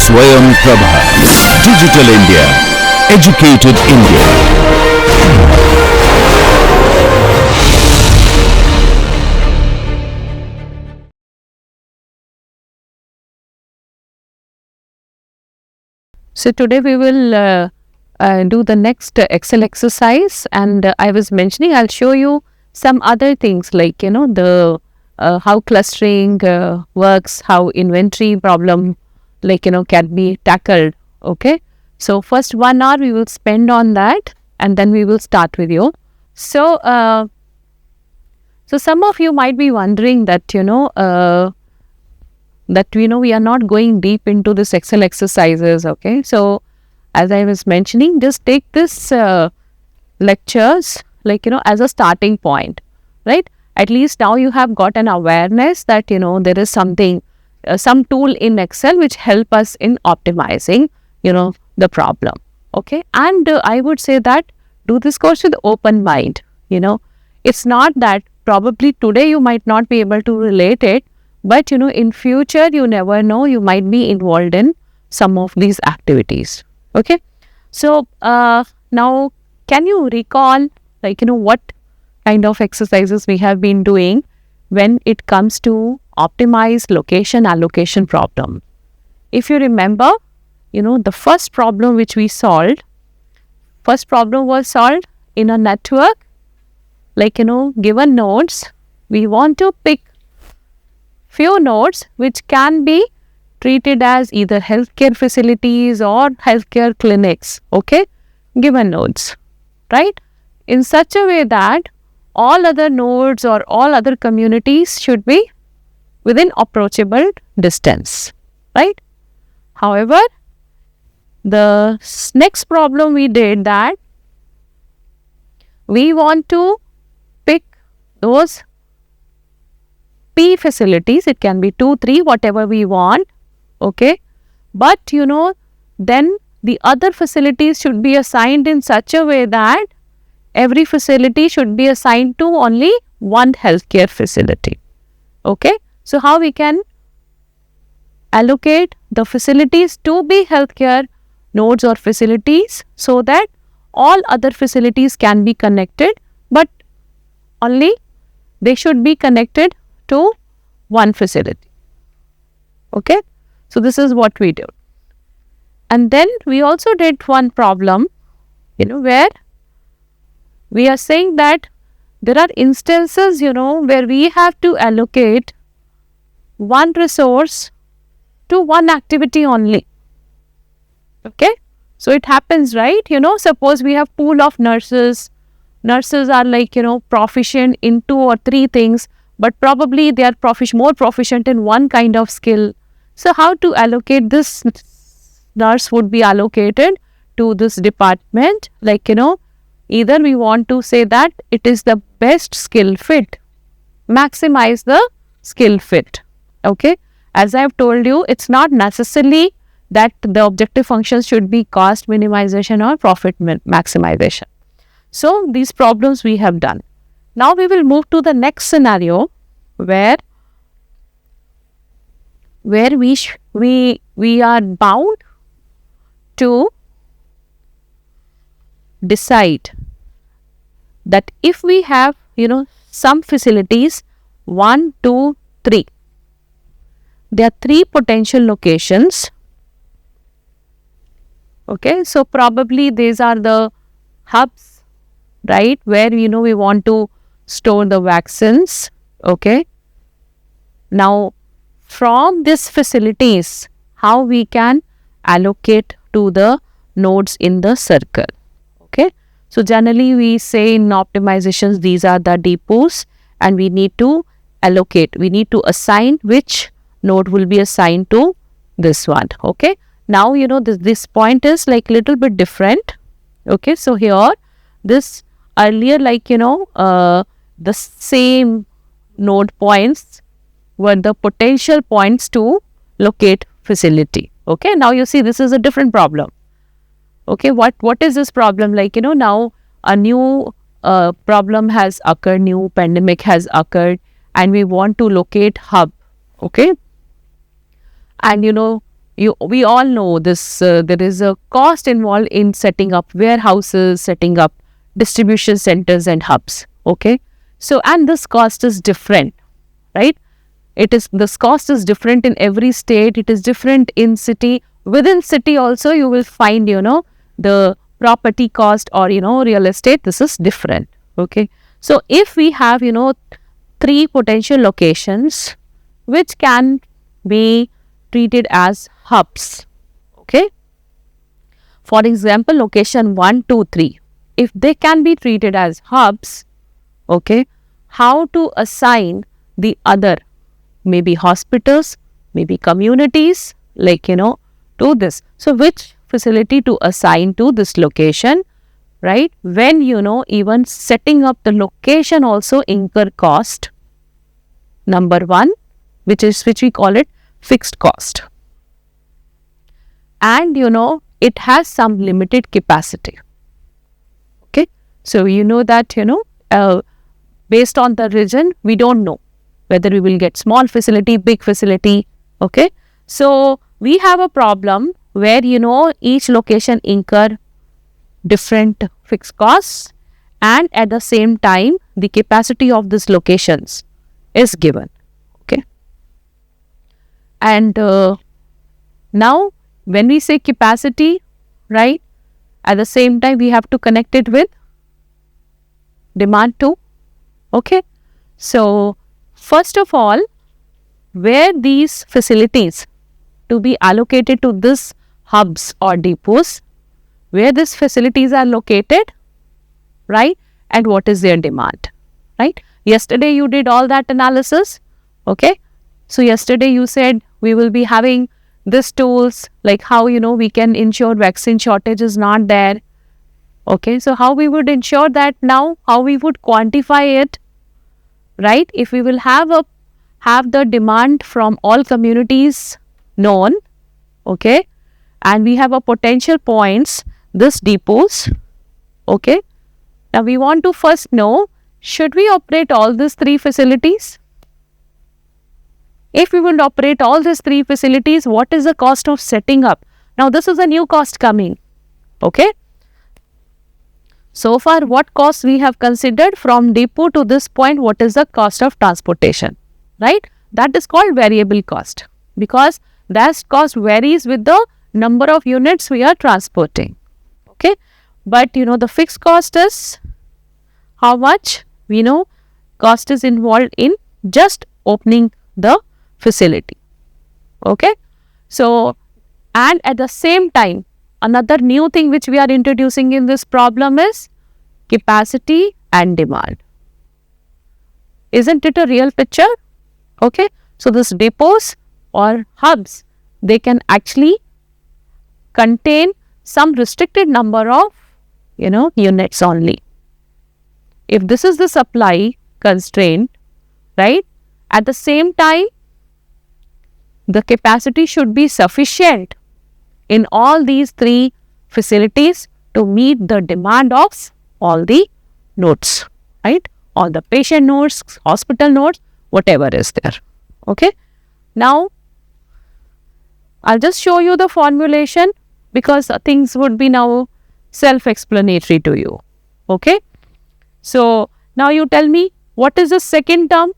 Swayam Prabha. Digital India. Educated India. So today we will do the next Excel exercise, and I was mentioning I'll show you some other things like the how clustering works, how inventory problem can be tackled. Okay, so first 1 hour we will spend on that, and then we will start with you. So so some of you might be wondering that we are not going deep into this Excel exercises. Okay, so as I was mentioning, just take this lectures as a starting point, right? At least now you have got an awareness that there is something, some tool in Excel which help us in optimizing the problem. Okay, and I would say that do this course with open mind. It's not that probably today you might not be able to relate it, but in future you never know, you might be involved in some of these activities. Okay, so now can you recall what kind of exercises we have been doing when it comes to optimize location allocation problem? If you remember, the first problem which we solved, first problem was solved in a network, given nodes, we want to pick few nodes which can be treated as either healthcare facilities or healthcare clinics, okay, given nodes, right, in such a way that all other nodes or all other communities should be within approachable distance, right? However, the next problem we did that we want to pick those P facilities, it can be 2, 3, whatever we want, okay, but then the other facilities should be assigned in such a way that every facility should be assigned to only one healthcare facility. Okay, so how we can allocate the facilities to be healthcare nodes or facilities so that all other facilities can be connected, but only they should be connected to one facility. Okay, so this is what we do. And then we also did one problem where we are saying that there are instances where we have to allocate one resource to one activity only. Okay, so it happens, right? Suppose we have pool of nurses are proficient in 2 or 3 things, but probably they are more proficient in one kind of skill. So how to allocate this nurse would be allocated to this department, either we want to say that it is the best skill fit, maximize the skill fit. Okay, as I have told you, it's not necessarily that the objective functions should be cost minimization or profit maximization. So these problems we have done. Now we will move to the next scenario where we are bound to decide that if we have some facilities 1, 2, 3, there are 3 potential locations. Okay, so probably these are the hubs, right, where we want to store the vaccines. Okay, now from these facilities, how we can allocate to the nodes in the circle. Okay, so generally we say in optimizations these are the depots, and we need to allocate, we need to assign which node will be assigned to this one. Okay, now this point is little bit different. Okay, so here this earlier the same node points were the potential points to locate facility. Okay, now you see this is a different problem. Okay, what is this problem? Now a new problem has occurred, new pandemic has occurred, and we want to locate hub. Okay, and we all know this, there is a cost involved in setting up warehouses, setting up distribution centers and hubs. Okay. So, and this cost is different, right? This cost is different in every state. It is different in city. Within city also you will find, the property cost or, real estate. This is different. Okay. So, if we have, 3 potential locations which can be treated as hubs. Okay. For example, location 1, 2, 3. If they can be treated as hubs, okay, how to assign the other, maybe hospitals, maybe communities, like, to this. So, which facility to assign to this location, right? When, even setting up the location also incur cost. Number 1, which we call it fixed cost. And, it has some limited capacity. Okay. So, that, based on the region, we don't know whether we will get small facility, big facility. Okay. So, we have a problem where, each location incur different fixed costs, and at the same time, the capacity of these locations is given. Okay. And now, when we say capacity, right, at the same time, we have to connect it with demand too. Okay. So, first of all, where these facilities to be allocated to this hubs or depots, where these facilities are located, right, and what is their demand, right? Yesterday you did all that analysis. Okay. So, yesterday you said we will be having these tools, like how, we can ensure vaccine shortage is not there. Okay. So, how we would ensure that now, how we would quantify it, right? If we will have the demand from all communities known, okay, and we have a potential points, this depots, okay. Now, we want to first know, should we operate all these 3 facilities? If we will operate all these 3 facilities, what is the cost of setting up? Now, this is a new cost coming. Okay. So far, what cost we have considered from depot to this point, what is the cost of transportation, right? That is called variable cost, because that cost varies with the number of units we are transporting. Okay. But, the fixed cost is how much? We know cost is involved in just opening the facility. Okay. So, and at the same time, another new thing which we are introducing in this problem is capacity and demand. Isn't it a real picture? Okay. So, this depots or hubs, they can actually contain some restricted number of, units only. If this is the supply constraint, right, at the same time, the capacity should be sufficient in all these 3 facilities to meet the demand of all the nodes, right? All the patient nodes, hospital nodes, whatever is there. Okay. Now, I'll just show you the formulation, because things would be now self-explanatory to you. Okay. So, now you tell me, what is the second term?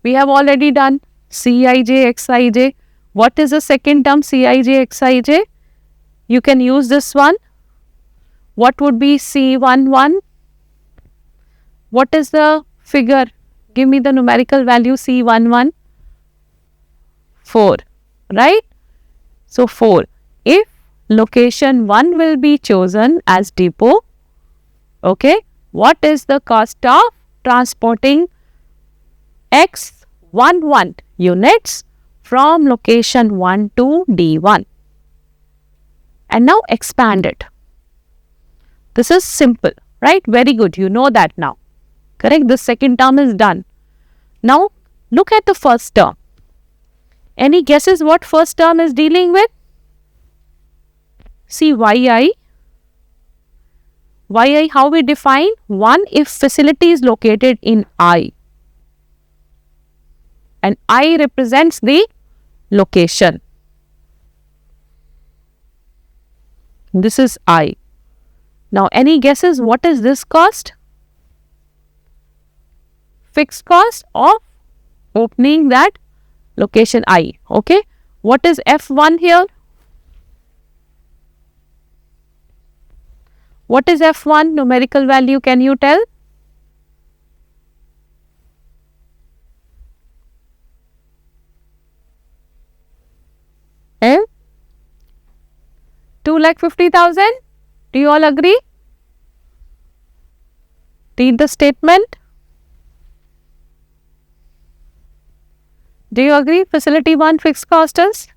We have already done Cij, Xij. What is the second term, Cij, Xij? You can use this one. What would be C11? What is the figure? Give me the numerical value C11. 4, right? So, 4. If location 1 will be chosen as depot, okay, what is the cost of transporting X11 units from location 1 to D1? And now expand it. This is simple, right? Very good. You know that now. Correct? The second term is done. Now, look at the first term. Any guesses what first term is dealing with? See, Yi. Yi, how we define? 1 if facility is located in I. And I represents the location. This is I. Now, any guesses what is this cost? Fixed cost of opening that location I. Okay. What is F1 here? What is F1 numerical value? Can you tell? Eh? 2,50,000. Do you all agree? Read the statement. Do you agree? Facility 1 fixed cost is?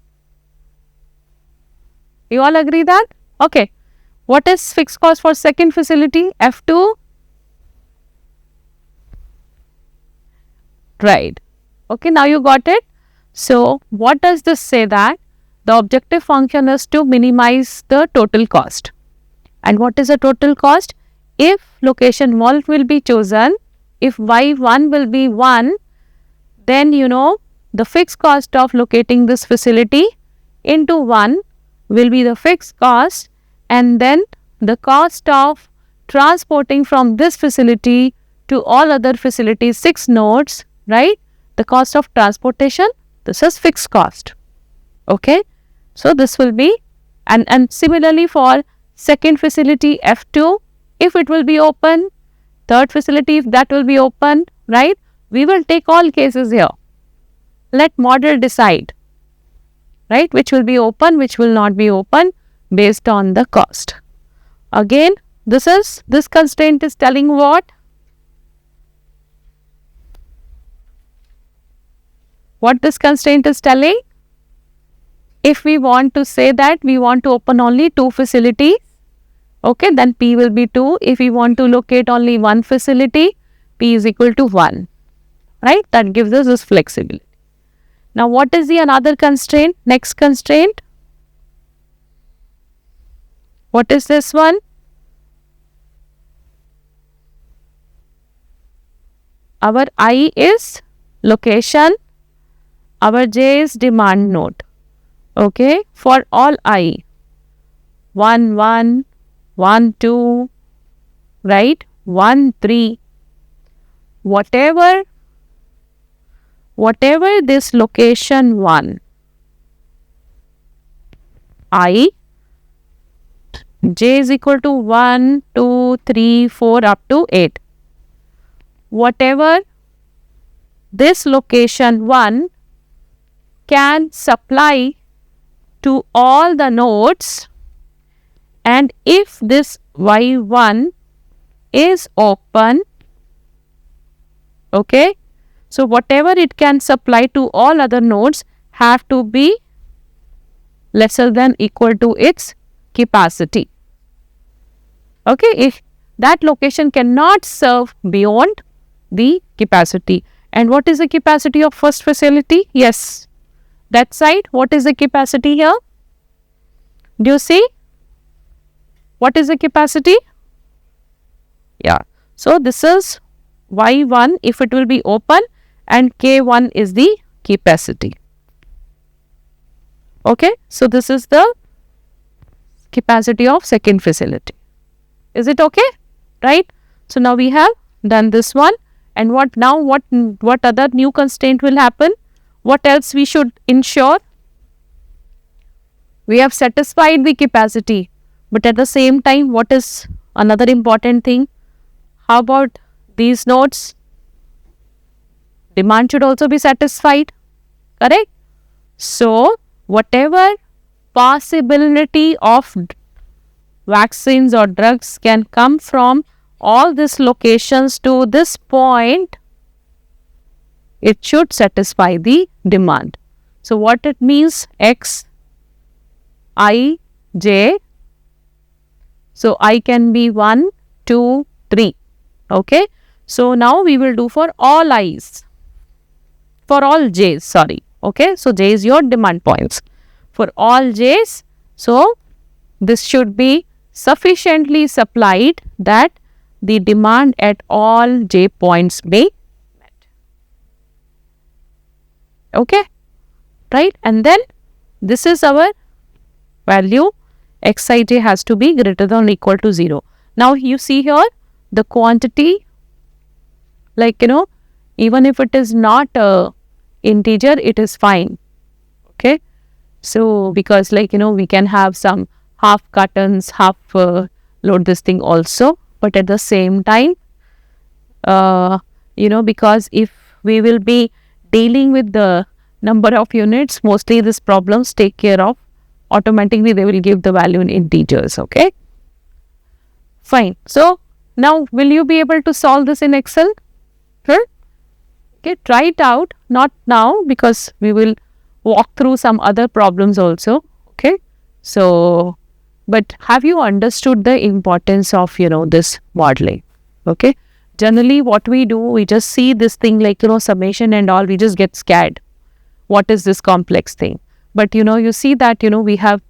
You all agree that? Okay. What is fixed cost for second facility? F2? Right. Okay, now you got it. So, what does this say? That the objective function is to minimize the total cost. And what is the total cost? If location 1 will be chosen, if y1 will be 1, then the fixed cost of locating this facility into 1 will be the fixed cost, and then the cost of transporting from this facility to all other facilities, 6 nodes, right? The cost of transportation, this is fixed cost. Okay. So, this will be, and similarly for second facility F2, if it will be open, third facility if that will be open, right? We will take all cases here. Let model decide, right? Which will be open, which will not be open based on the cost. Again, this constraint is telling what? What this constraint is telling? If we want to say that we want to open only 2 facilities, okay, then P will be 2. If we want to locate only 1 facility, P is equal to 1, right? That gives us this flexibility. Now, what is the another constraint? Next constraint. What is this one? Our I is location, our J is demand node. Okay, for all I, 1, 1, 1, 2, right, 1, 3, whatever this location 1, I, J is equal to 1, 2, 3, 4 up to 8. Whatever this location 1 can supply to all the nodes, and if this y1 is open, okay, so whatever it can supply to all other nodes have to be lesser than equal to its capacity. Okay, if that location cannot serve beyond the capacity. And what is the capacity of first facility? Yes, that side, what is the capacity here? Do you see? What is the capacity? Yeah. So, this is y1 if it will be open, and k1 is the capacity. Okay. So, this is the capacity of second facility. Is it okay? Right. So, now we have done this one, and what other new constraint will happen? What else we should ensure? We have satisfied the capacity, but at the same time, what is another important thing? How about these nodes? Demand should also be satisfied, correct? So, whatever possibility of vaccines or drugs can come from all these locations to this point, it should satisfy the demand. So, what it means? X, I, J. So, I can be 1, 2, 3. Okay. So, now we will do for all I's. For all J's, sorry. Okay. So, J is your demand points. For all J's, so this should be sufficiently supplied that the demand at all J points be met. Okay. right? And then this is our value. Xij has to be greater than or equal to 0. Now you see here the quantity, like even if it is not a integer, it is fine. Okay, so because we can have some half cartons, half load this thing also, but at the same time because if we will be dealing with the number of units, mostly these problems take care of automatically, they will give the value in integers. Okay, fine. So now will you be able to solve this in Excel? Okay, try it out. Not now, because we will walk through some other problems also. Okay, so but have you understood the importance of this modeling? Okay, generally what we do, we just see this thing like summation and all, we just get scared. What is this complex thing? But you see that we have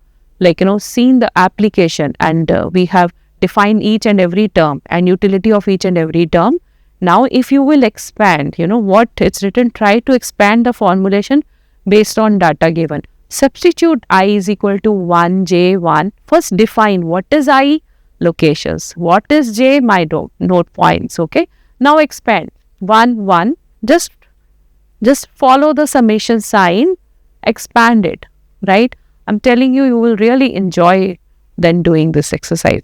seen the application, and we have defined each and every term and utility of each and every term. Now if you will expand, what it's written, try to expand the formulation based on data given. Substitute I is equal to 1, j, 1. First define what is I, locations. What is j, my node points. Okay. Now expand 1, 1. Just follow the summation sign, expand it, right? I'm telling you, you will really enjoy then doing this exercise.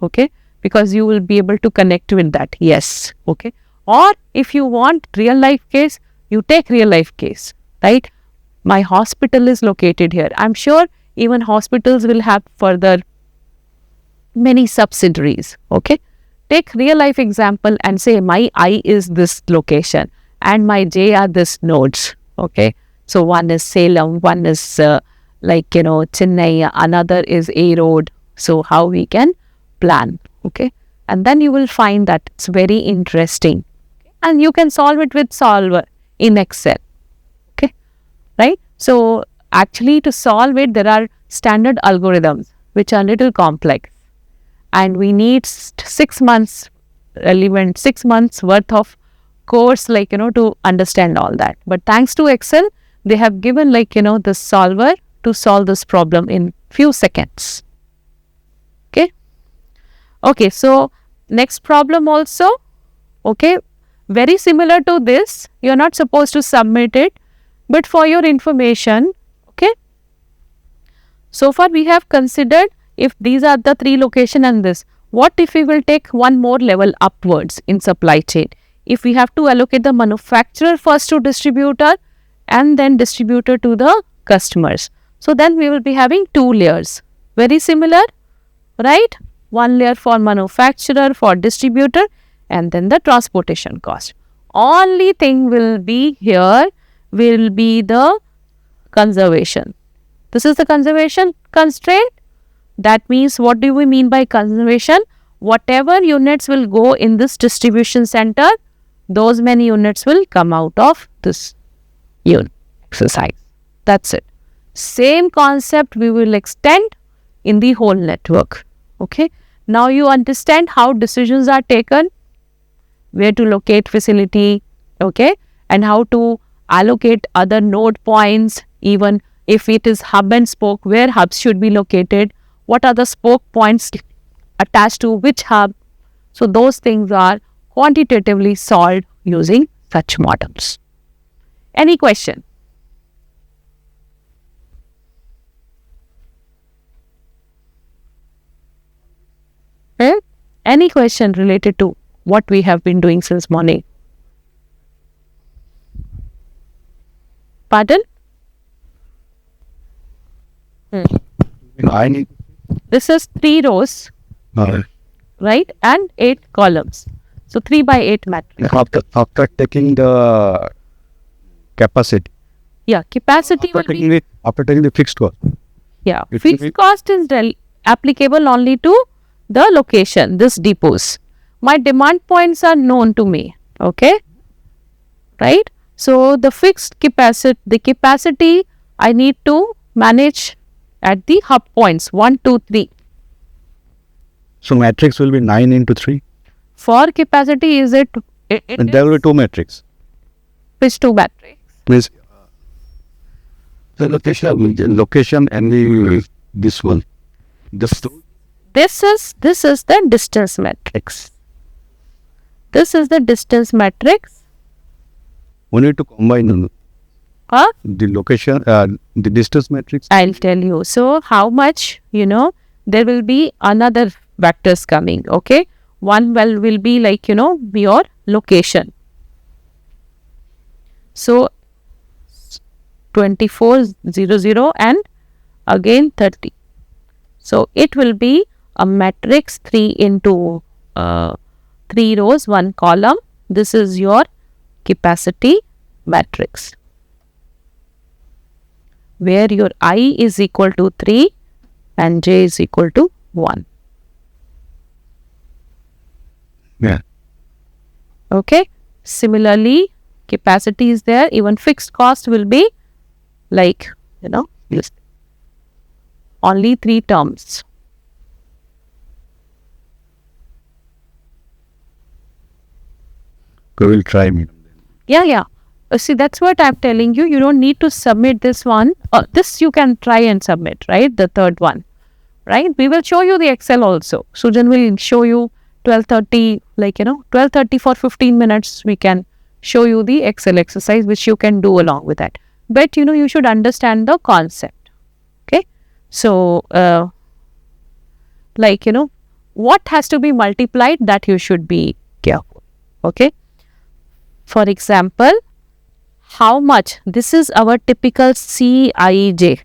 Okay, because you will be able to connect with that. Yes. Okay. Or if you want real life case, you take real life case, right? My hospital is located here. I'm sure even hospitals will have further many subsidiaries. Okay, take real life example and say my I is this location and my j are this nodes. Okay, so one is Salem, one is Chennai, another is A Road. So how we can plan? Okay, and then you will find that it's very interesting, and you can solve it with solver in Excel. Okay, right? So actually to solve it, there are standard algorithms which are little complex, and we need 6 months relevant, 6 months worth of course to understand all that. But thanks to Excel, they have given the solver to solve this problem in few seconds. Okay, so next problem also, okay, very similar to this. You are not supposed to submit it, but for your information, okay. So far we have considered if these are the 3 location and this. What if we will take one more level upwards in supply chain? If we have to allocate the manufacturer first to distributor and then distributor to the customers. So then we will be having 2 layers. Very similar, right? One layer for manufacturer, for distributor, and then the transportation cost. Only thing will be here will be the conservation. This is the conservation constraint. That means, what do we mean by conservation? Whatever units will go in this distribution center, those many units will come out of this unit exercise. That's it. Same concept we will extend in the whole network. Okay. Now you understand how decisions are taken, where to locate facility, okay, and how to allocate other node points, even if it is hub and spoke, where hubs should be located, what are the spoke points attached to which hub. So those things are quantitatively solved using such models. Any question? Any question related to what we have been doing since morning? Pardon? I need This is 3 rows, right, and 8 columns. So 3 by 8 matrix. after taking the capacity. Yeah, capacity will be, After taking the fixed cost. yeah, it will fixed be- cost is applicable only to the location, this depots. My demand points are known to me, okay, right? So the fixed capacity I need to manage at the hub points 1, 2, 3. So matrix will be 9 into 3. For capacity, is it And there will be 2 matrix. which 2 matrix? Means The location and this one. This two. This is the distance matrix. This is the distance matrix. We need to combine Huh? the location, the distance matrix. I'll tell you. So how much, there will be another vectors coming. Okay. One will be like, your location. So 2400 and again 30. So it will be a matrix 3 into 3 rows, 1 column. This is your capacity matrix, where your I is equal to 3 and J is equal to 1. Yeah. Okay. Similarly, capacity is there. Even fixed cost will be like, this. Only 3 terms. We will try. Yeah. See, that's what I'm telling you. You don't need to submit this one. This you can try and submit, right? The third one, right? We will show you the Excel also. Sujan will show you 12:30, 12:30 for 15 minutes. We can show you the Excel exercise, which you can do along with that. But, you should understand the concept. Okay. So, what has to be multiplied, that you should be careful. Okay. For example, how much? This is our typical CIJ.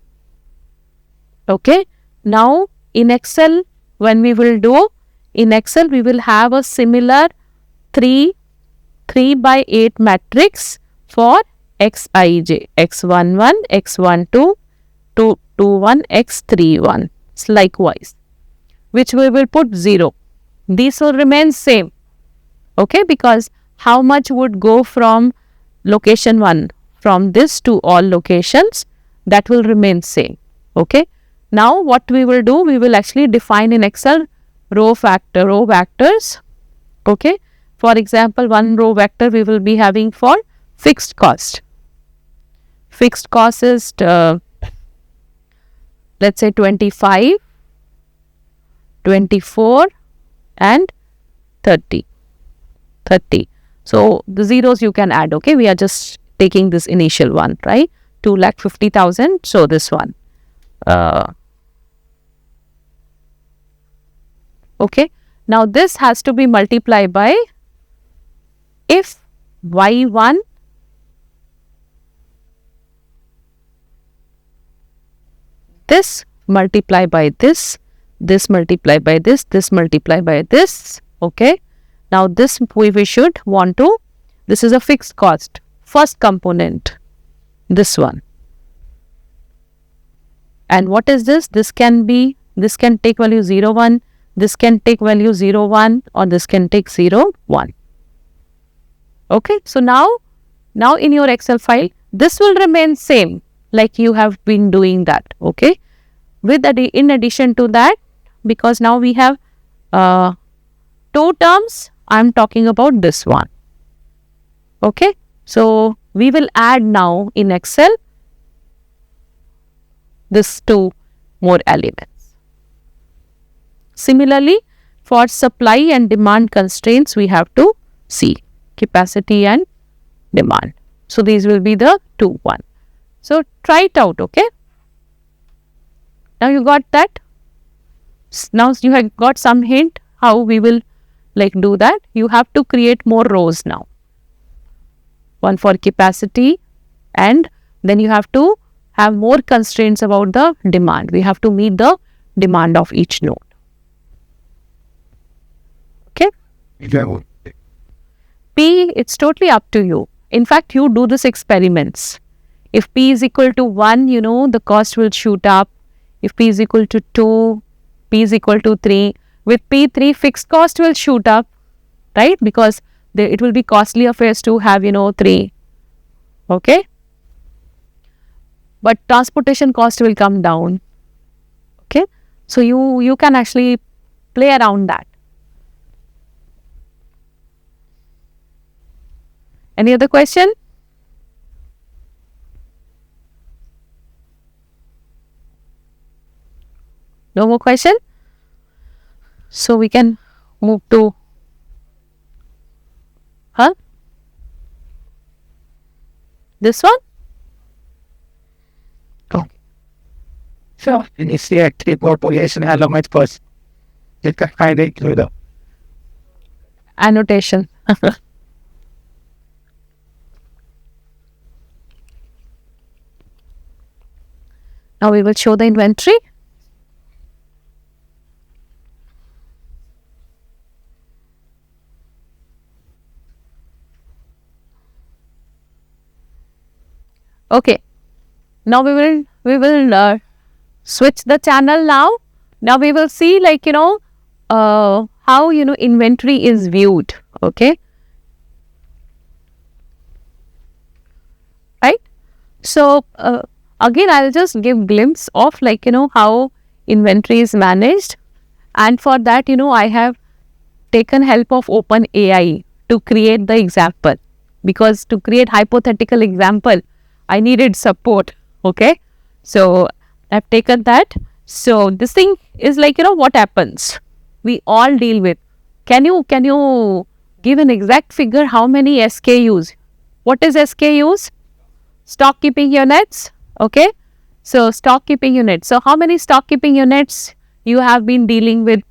Okay. Now, in Excel, when we will do, in Excel, we will have a similar 3 by 8 matrix for Xij, X11, X12, 221, X31. Likewise, which we will put 0. These will remain same. Okay, because how much would go from location 1, from this to all locations, that will remain same. Okay. Now what we will do, we will actually define in Excel row vectors. Okay. For example, one row vector we will be having for fixed cost. Fixed cost is let's say 25, 24 and 30. So the zeros you can add. Okay, we are just taking this initial one, right? 2,50,000. So this one. Okay. Now this has to be multiplied by, if Y1 this multiply by this multiply by this multiply by this. Okay. Now this we should want to, this is a fixed cost, first component, this one. And what is this? This can take value 0, 1, this can take value 0, 1, or this can take 0, 1. Okay. So now in your Excel file, this will remain same like you have been doing that. Okay. In addition to that, because now we have 2 terms, I am talking about this one. Okay. So we will add now in Excel this 2 more elements. Similarly, for supply and demand constraints, we have to see capacity and demand. So these will be the 2, 1. So try it out. Okay. Now you got that. Now you have got some hint how we will do that. You have to create more rows now. One for capacity, and then you have to have more constraints about the demand. We have to meet the demand of each node. Okay. P, it's totally up to you. In fact, you do this experiments. If P is equal to 1, the cost will shoot up. If P is equal to 2, P is equal to 3. With P3, fixed cost will shoot up, right? Because it will be costly affairs to have, 3. Okay. But transportation cost will come down. Okay. So you can actually play around that. Any other question? No more question? So we can move to this one? Okay. So, initiate the population element first. You can find it through the Annotation. Now we will show the inventory. Okay. Now we will switch the channel now. Now we will see how inventory is viewed. Okay. Right. So again, I'll just give glimpse of how inventory is managed, and for that I have taken help of OpenAI to create the example, because to create hypothetical example I needed support. Okay, so I've taken that. So this thing is what happens, we all deal with. Can you give an exact figure how many SKUs? What is SKUs? Stock keeping units. Okay, so stock keeping units. So how many stock keeping units you have been dealing with?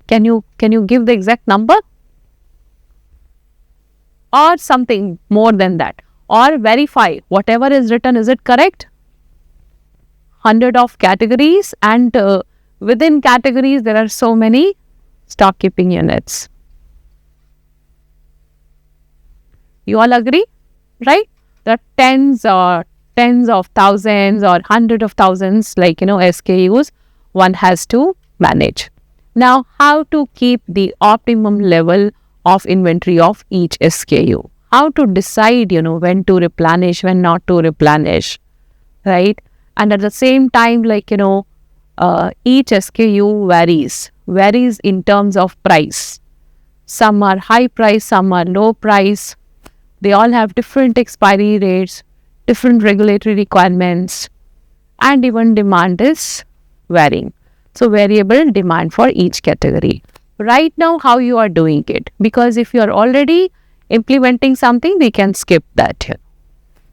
Can you give the exact number, or something more than that, or verify whatever is written, is it correct? 100 of categories, and within categories there are so many stock keeping units. You all agree, right? There are tens of thousands or hundred of thousands SKUs one has to manage. Now, how to keep the optimum level of inventory of each SKU? How to decide, when to replenish, when not to replenish, right? And at the same time, each SKU varies in terms of price. Some are high price, some are low price. They all have different expiry rates, different regulatory requirements, and even demand is varying. So, variable demand for each category. Right now, how you are doing it? Because if you are already implementing something, we can skip that here.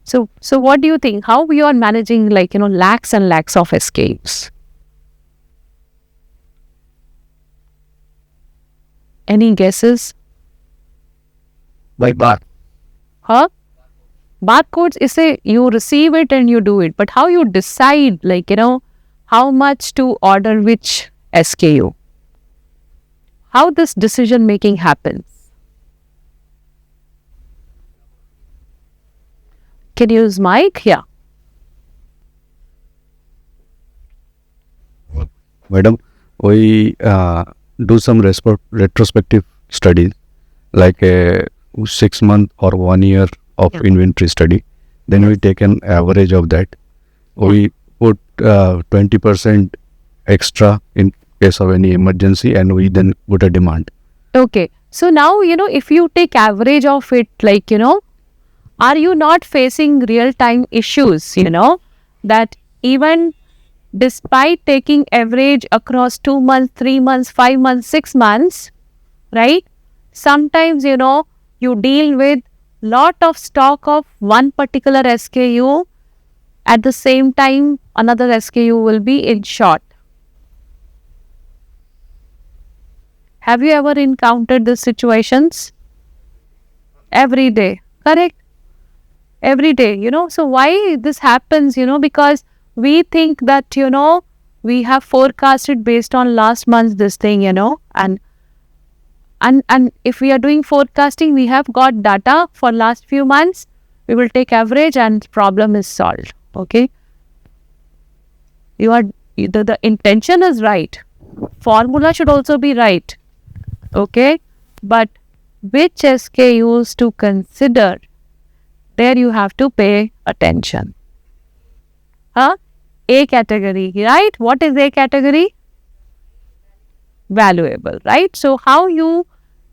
So what do you think? How you are managing lakhs and lakhs of SKUs? Any guesses? by bar. Barcodes is you receive it and you do it, but how you decide how much to order which SKU? How this decision making happens? Can you use mic? Yeah. Madam, we do some retrospective studies, like a 6 month or 1 year of inventory study. Then we take an average of that. We put 20% extra in case of any emergency, and we then put a demand. Okay. So now, if you take average of it, are you not facing real time issues, that even despite taking average across 2 months, 3 months, 5 months, 6 months, right? Sometimes, you deal with lot of stock of one particular SKU. At the same time, another SKU will be in short. Have you ever encountered these situations? Every day, correct? Every day, so why this happens, because we think that, we have forecasted based on last month's this thing, and if we are doing forecasting, we have got data for last few months, we will take average and problem is solved. Okay. The intention is right. Formula should also be right. Okay. But which SKUs to consider? There you have to pay attention. A category, right? What is A category? Valuable, right? So how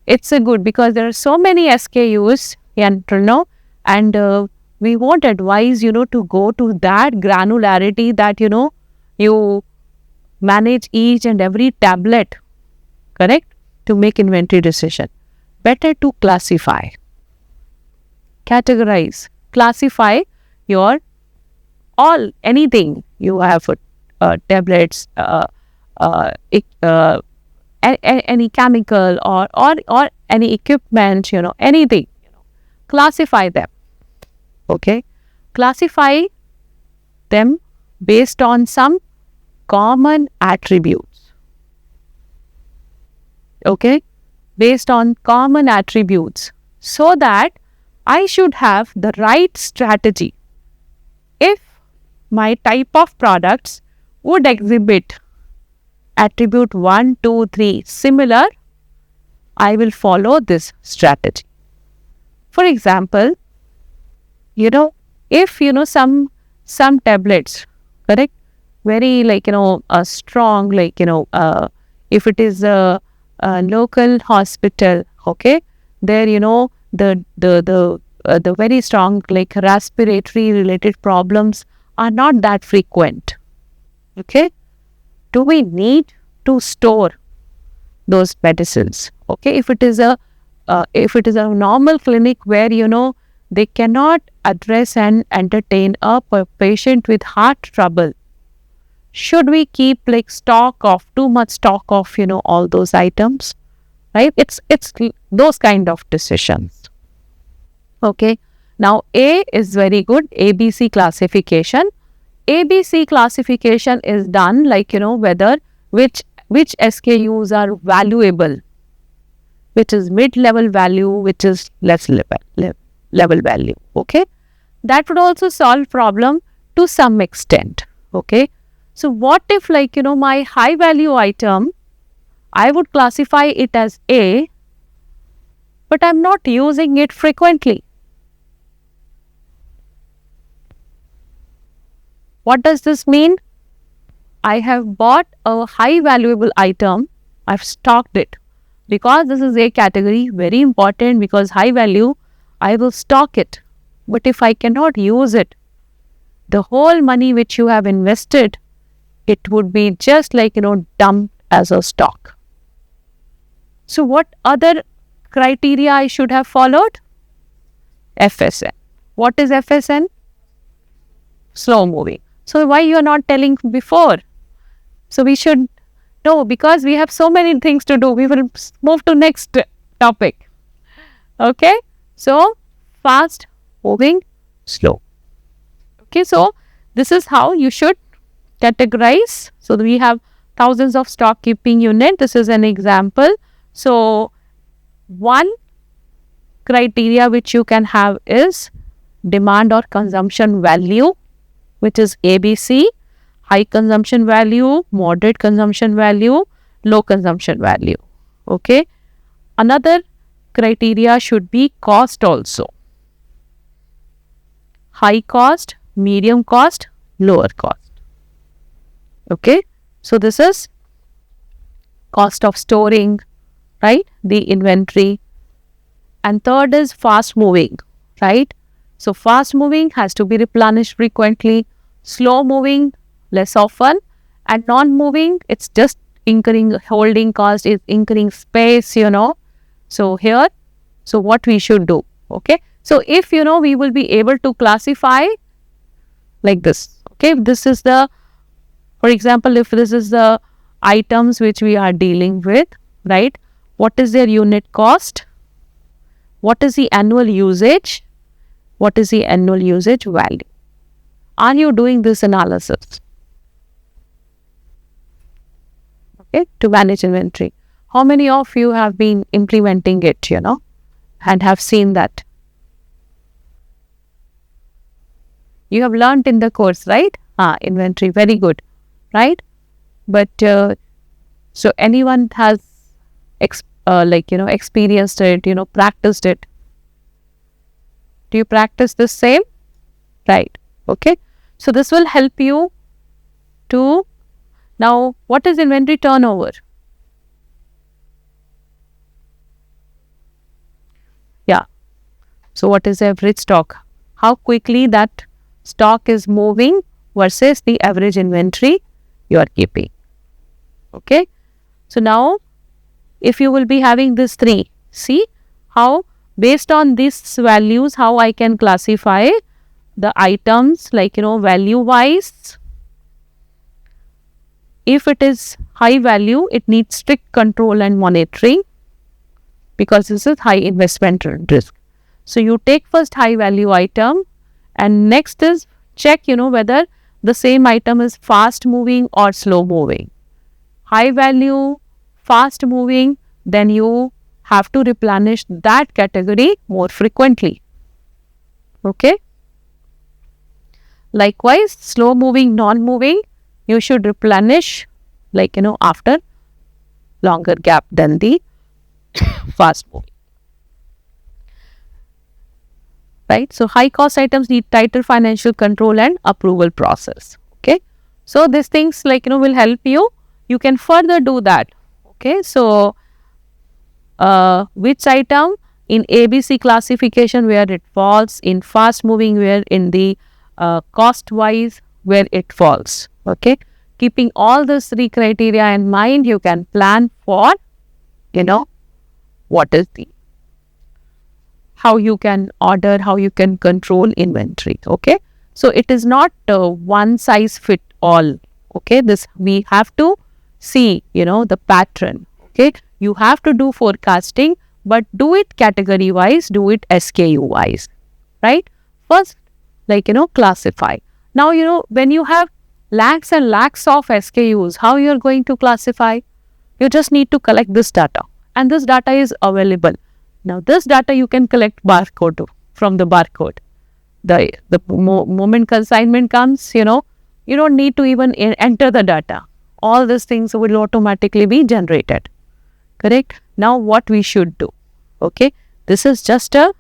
it's a good, because there are so many SKUs, and we won't advise, to go to that granularity that, you manage each and every tablet, correct, to make inventory decision. Better to classify, categorize, classify your anything you have, tablets, any chemical or any equipment, anything, classify them. Okay, classify them based on some common attributes. Okay, based on common attributes, so that I should have the right strategy. If my type of products would exhibit attribute 1, 2, 3 similar, I will follow this strategy. For example, if some tablets, correct, very strong, if it is a local hospital, okay, there the very strong respiratory related problems are not that frequent. Okay, do we need to store those medicines? Okay, if it is a normal clinic where they cannot address and entertain a patient with heart trouble, should we keep too much stock of all those items, right? It's those kind of decisions. Okay, now A is very good. ABC classification. ABC classification is done whether which SKUs are valuable, which is mid-level value, which is less level value. Okay, that would also solve problem to some extent. Okay, so what if my high value item, I would classify it as A, but I'm not using it frequently. What does this mean? I have bought a high valuable item, I've stocked it. Because this is A category, very important, because high value, I will stock it. But if I cannot use it, the whole money which you have invested, it would be just dumped as a stock. So what other criteria I should have followed? FSN. What is FSN? Slow moving. So why you are not telling before? So we should know, because we have so many things to do. We will move to next topic. Okay. So fast moving, slow. Okay. So this is how you should categorize. So we have thousands of stock keeping unit. This is an example. So one criteria which you can have is demand or consumption value, which is ABC, high consumption value, moderate consumption value, low consumption value. Okay. Another criteria should be cost also. High cost, medium cost, lower cost. Okay. So this is cost of storing, right, the inventory. And third is fast moving, right? So fast moving has to be replenished frequently, slow moving less often, and non-moving, it's just incurring holding cost, is incurring space, So here, so what we should do, okay? So if we will be able to classify like this, okay? This is for example, if this is the items which we are dealing with, right? What is their unit cost? What is the annual usage? What is the annual usage value? Are you doing this analysis? Okay, to manage inventory. How many of you have been implementing it, and have seen that? You have learnt in the course, right? Inventory, very good, right? But so anyone has experienced it, practiced it. Do you practice the same? Right. Okay. So this will help you to, now what is inventory turnover? Yeah. So what is the average stock? How quickly that stock is moving versus the average inventory you are keeping. Okay. So now if you will be having this 3, see how based on these values, how I can classify the items like, value wise. If it is high value, it needs strict control and monitoring because this is high investment risk. So you take first high value item and next is check, whether the same item is fast moving or slow moving. High value, fast moving, then you have to replenish that category more frequently. Okay. Likewise, slow moving, non-moving, you should replenish like, after longer gap than the fast moving. Right. So high cost items need tighter financial control and approval process. Okay. So these things like, will help you. You can further do that. Okay. So which item in ABC classification where it falls, in fast moving where in the cost wise where it falls. Okay. Keeping all these 3 criteria in mind, you can plan for, what is the, how you can order, how you can control inventory. Okay. So it is not one size fit all. Okay. This we have to see, the pattern. Okay. You have to do forecasting, but do it category wise, do it SKU wise, right? First, like, classify. Now, when you have lakhs and lakhs of SKUs, how you are going to classify? You just need to collect this data and this data is available. Now, this data you can collect barcode from the barcode. The moment consignment comes, you don't need to even enter the data. All these things will automatically be generated. Correct? Now, what we should do? Okay, this is just a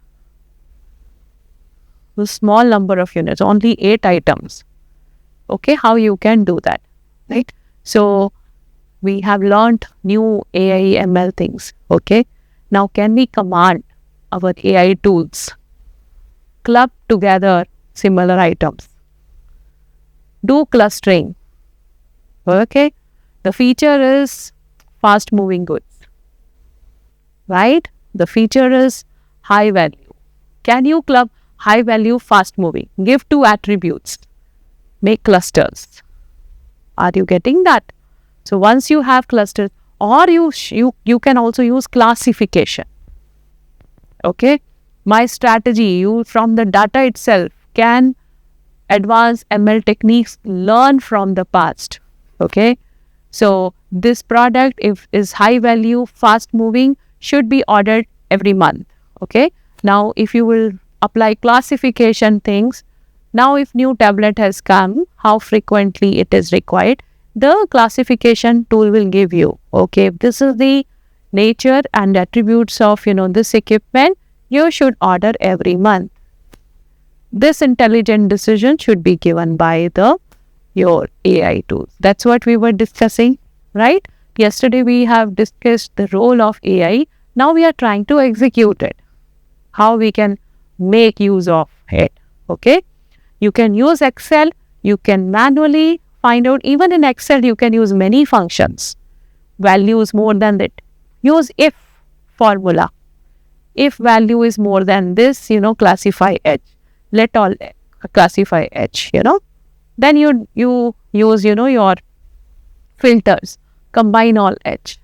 small number of units, only 8 items. Okay, how you can do that, right? So, we have learned new AI ML things. Okay, now can we command our AI tools club together similar items? Do clustering. Okay, the feature is fast moving goods. Right? The feature is high value. Can you club high value, fast moving? Give 2 attributes. Make clusters. Are you getting that? So once you have clusters, or you can also use classification. Okay. My strategy, you from the data itself can advance ML techniques, learn from the past. Okay. So this product, if is high value, fast moving, should be ordered every month. Okay. Now, if you will apply classification things, now if new tablet has come, how frequently it is required, the classification tool will give you, okay, if this is the nature and attributes of, this equipment, you should order every month. This intelligent decision should be given by your AI tools. That's what we were discussing, right? Yesterday we have discussed the role of AI. Now we are trying to execute it. How we can make use of it. Okay. You can use Excel. You can manually find out. Even in Excel, you can use many functions. Values more than that. Use if formula. If value is more than this, classify H. Let all classify H, Then you use, your filters. Combine all H.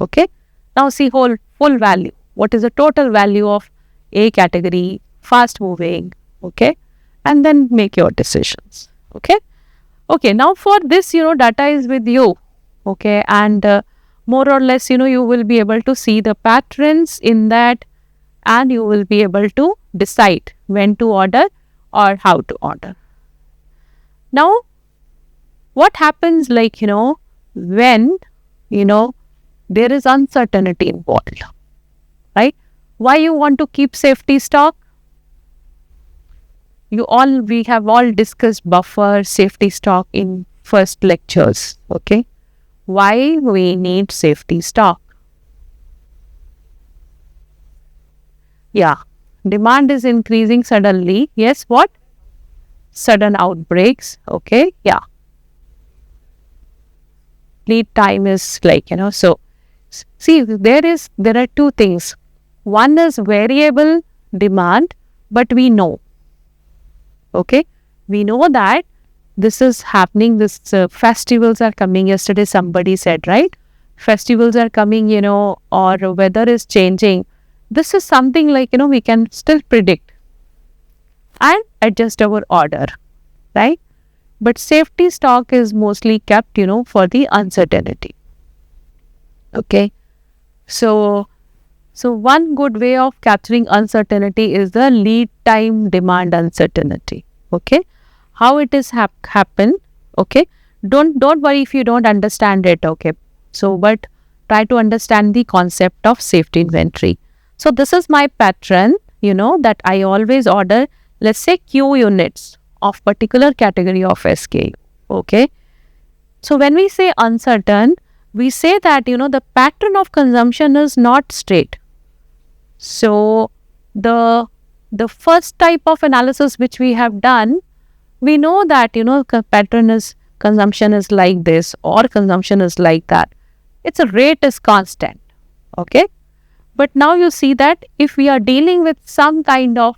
Okay. Now see full value. What is the total value of A category, fast moving, okay? And then make your decisions, okay? Okay, now for this, data is with you, okay? And more or less, you will be able to see the patterns in that and you will be able to decide when to order or how to order. Now, what happens like, when, there is uncertainty involved, right? Why you want to keep safety stock? We have all discussed buffer, safety stock in first lectures, okay? Why we need safety stock? Yeah, demand is increasing suddenly. Yes, what? Sudden outbreaks, okay? Yeah. lead time is like, so see, there are two things. One is variable demand, but we know, okay, we know that this is happening, this festivals are coming. Yesterday somebody said, right, festivals are coming, or weather is changing. This is something like, we can still predict and adjust our order, right? But safety stock is mostly kept, for the uncertainty. Okay. So one good way of capturing uncertainty is the lead time demand uncertainty. Okay. How it is happen. Okay. Don't worry if you don't understand it. Okay. So, but try to understand the concept of safety inventory. So this is my pattern, that I always order, let's say, Q units of particular category of SKU. Okay. So when we say uncertain, we say that, the pattern of consumption is not straight. So the first type of analysis which we have done, we know that, pattern is consumption is like this or consumption is like that. Its a rate is constant. Okay. But now you see that if we are dealing with some kind of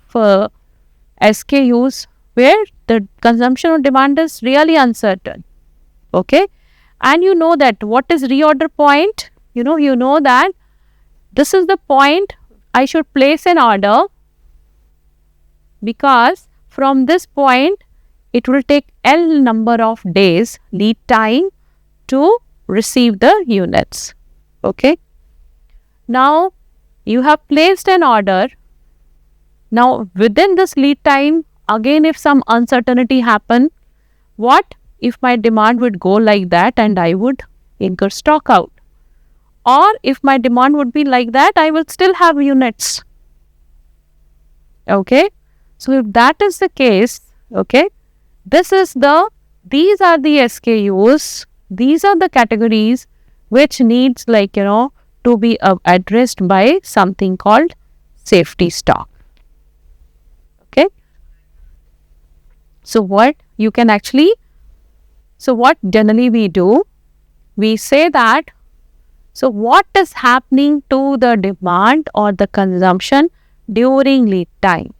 SKUs where the consumption or demand is really uncertain. Okay. And you know that what is reorder point? You know that this is the point I should place an order, because from this point it will take L number of days lead time to receive the units. Okay. Now you have placed an order. Now within this lead time, again if some uncertainty happen, what if my demand would go like that and I would incur stock out? Or if my demand would be like that, I will still have units. Okay. So if that is the case, okay, these are the SKUs, these are the categories which needs to be addressed by something called safety stock. Okay. So what generally we do, we say that, so what is happening to the demand or the consumption during lead time?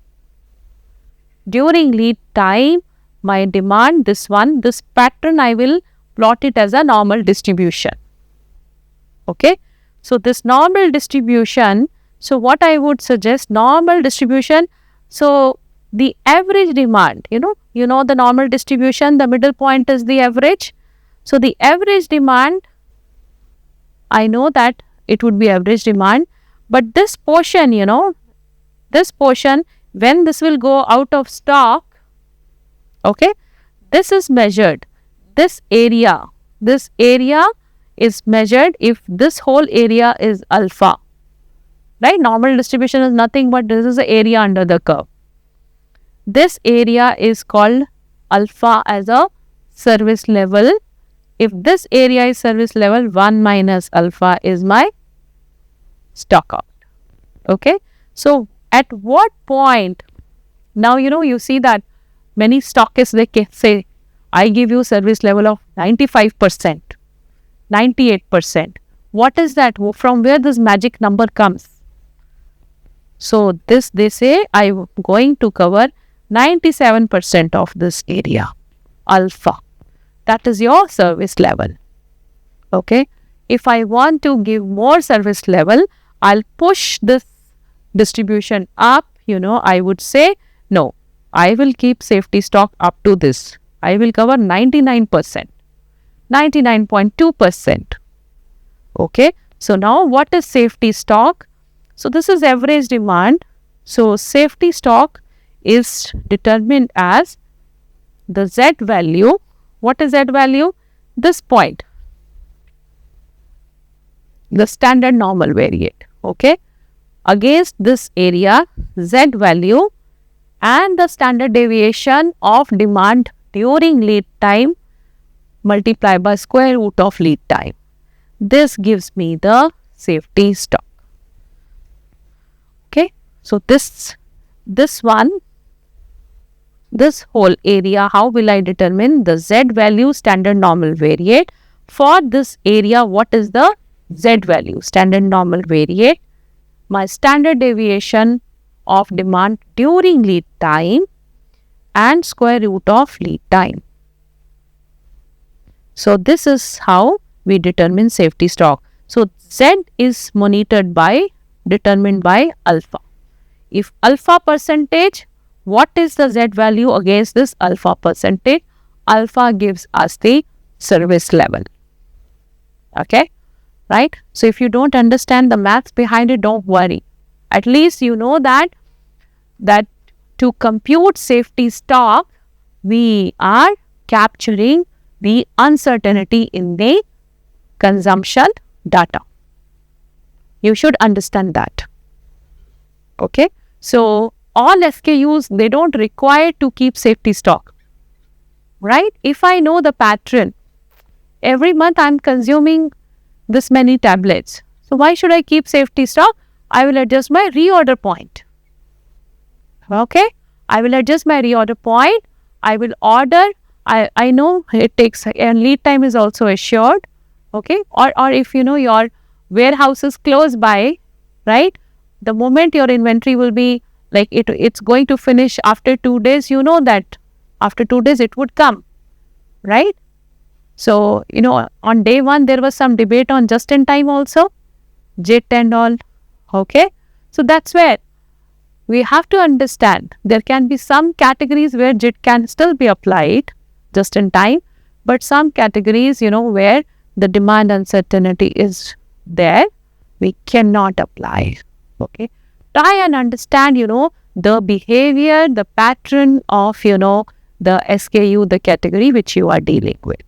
During lead time, my demand, this pattern, I will plot it as a normal distribution. Okay. So this normal distribution, so what I would suggest, normal distribution, so the average demand, the normal distribution, the middle point is the average. So the average demand, I know that it would be average demand, but this portion, when this will go out of stock, okay, this is measured. This area is measured if this whole area is alpha, right? Normal distribution is nothing but this is the area under the curve. This area is called alpha as a service level. If this area is service level, 1 minus alpha is my stock out. Okay. So at what point, now you see that many stockists, they say, I give you service level of 95%, 98%. What is that? From where this magic number comes? So this, they say, I'm going to cover 97% of this area, alpha. That is your service level. Okay. If I want to give more service level, I'll push this distribution up. I would say, no, I will keep safety stock up to this. I will cover 99%, 99.2%. Okay. So now what is safety stock? So this is average demand. So safety stock is determined as the Z value. What is Z value? This point, the standard normal variate. Okay. Against this area, Z value and the standard deviation of demand during lead time multiplied by square root of lead time. This gives me the safety stock. Okay. So this whole area, how will I determine the Z value standard normal variate for this area, what is the Z value? Standard normal variate, my standard deviation of demand during lead time, and square root of lead time. So this is how we determine safety stock. So Z is determined by alpha. If alpha percentage, what is the Z value against this alpha percentage? Alpha gives us the service level. Okay, right? So if you don't understand the maths behind it, don't worry. At least you know that to compute safety stock, we are capturing the uncertainty in the consumption data. You should understand that. Okay, so all SKUs, they don't require to keep safety stock, right? If I know the pattern, every month I'm consuming this many tablets, so why should I keep safety stock? I will adjust my reorder point. Okay, I will adjust my reorder point. I will order. I know it takes, and lead time is also assured. Okay, or if you know your warehouse is close by, right? The moment your inventory will be like it's going to finish after 2 days, you know that after 2 days it would come, right? So, you know, on day 1 there was some debate on just in time also, JIT and all. Okay, so that's where we have to understand there can be some categories where JIT can still be applied just in time, but some categories, you know, where the demand uncertainty is there, we cannot apply. Okay, try and understand, you know, the behavior, the pattern of, you know, the SKU, the category which you are dealing with.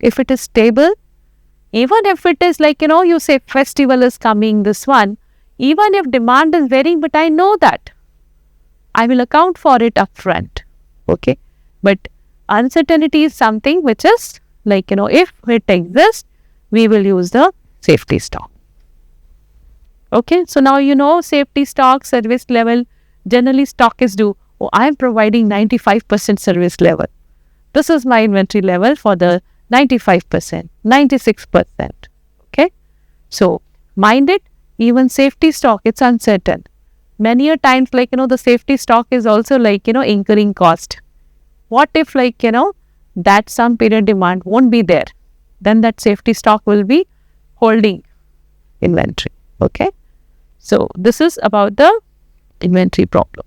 If it is stable, even if it is like, you know, you say festival is coming, this one, even if demand is varying, but I know that, I will account for it upfront. Okay, but uncertainty is something which is like, you know, if it exists, we will use the safety stock. Okay, so now you know safety stock, service level. Generally stockists do, oh, I am providing 95% service level. This is my inventory level for the 95%, 96%. Okay, so mind it, even safety stock, it's uncertain. Many a times, like, you know, the safety stock is also like, you know, incurring cost. What if, like, you know, that some period demand won't be there? Then that safety stock will be holding inventory. Okay, so this is about the inventory problem.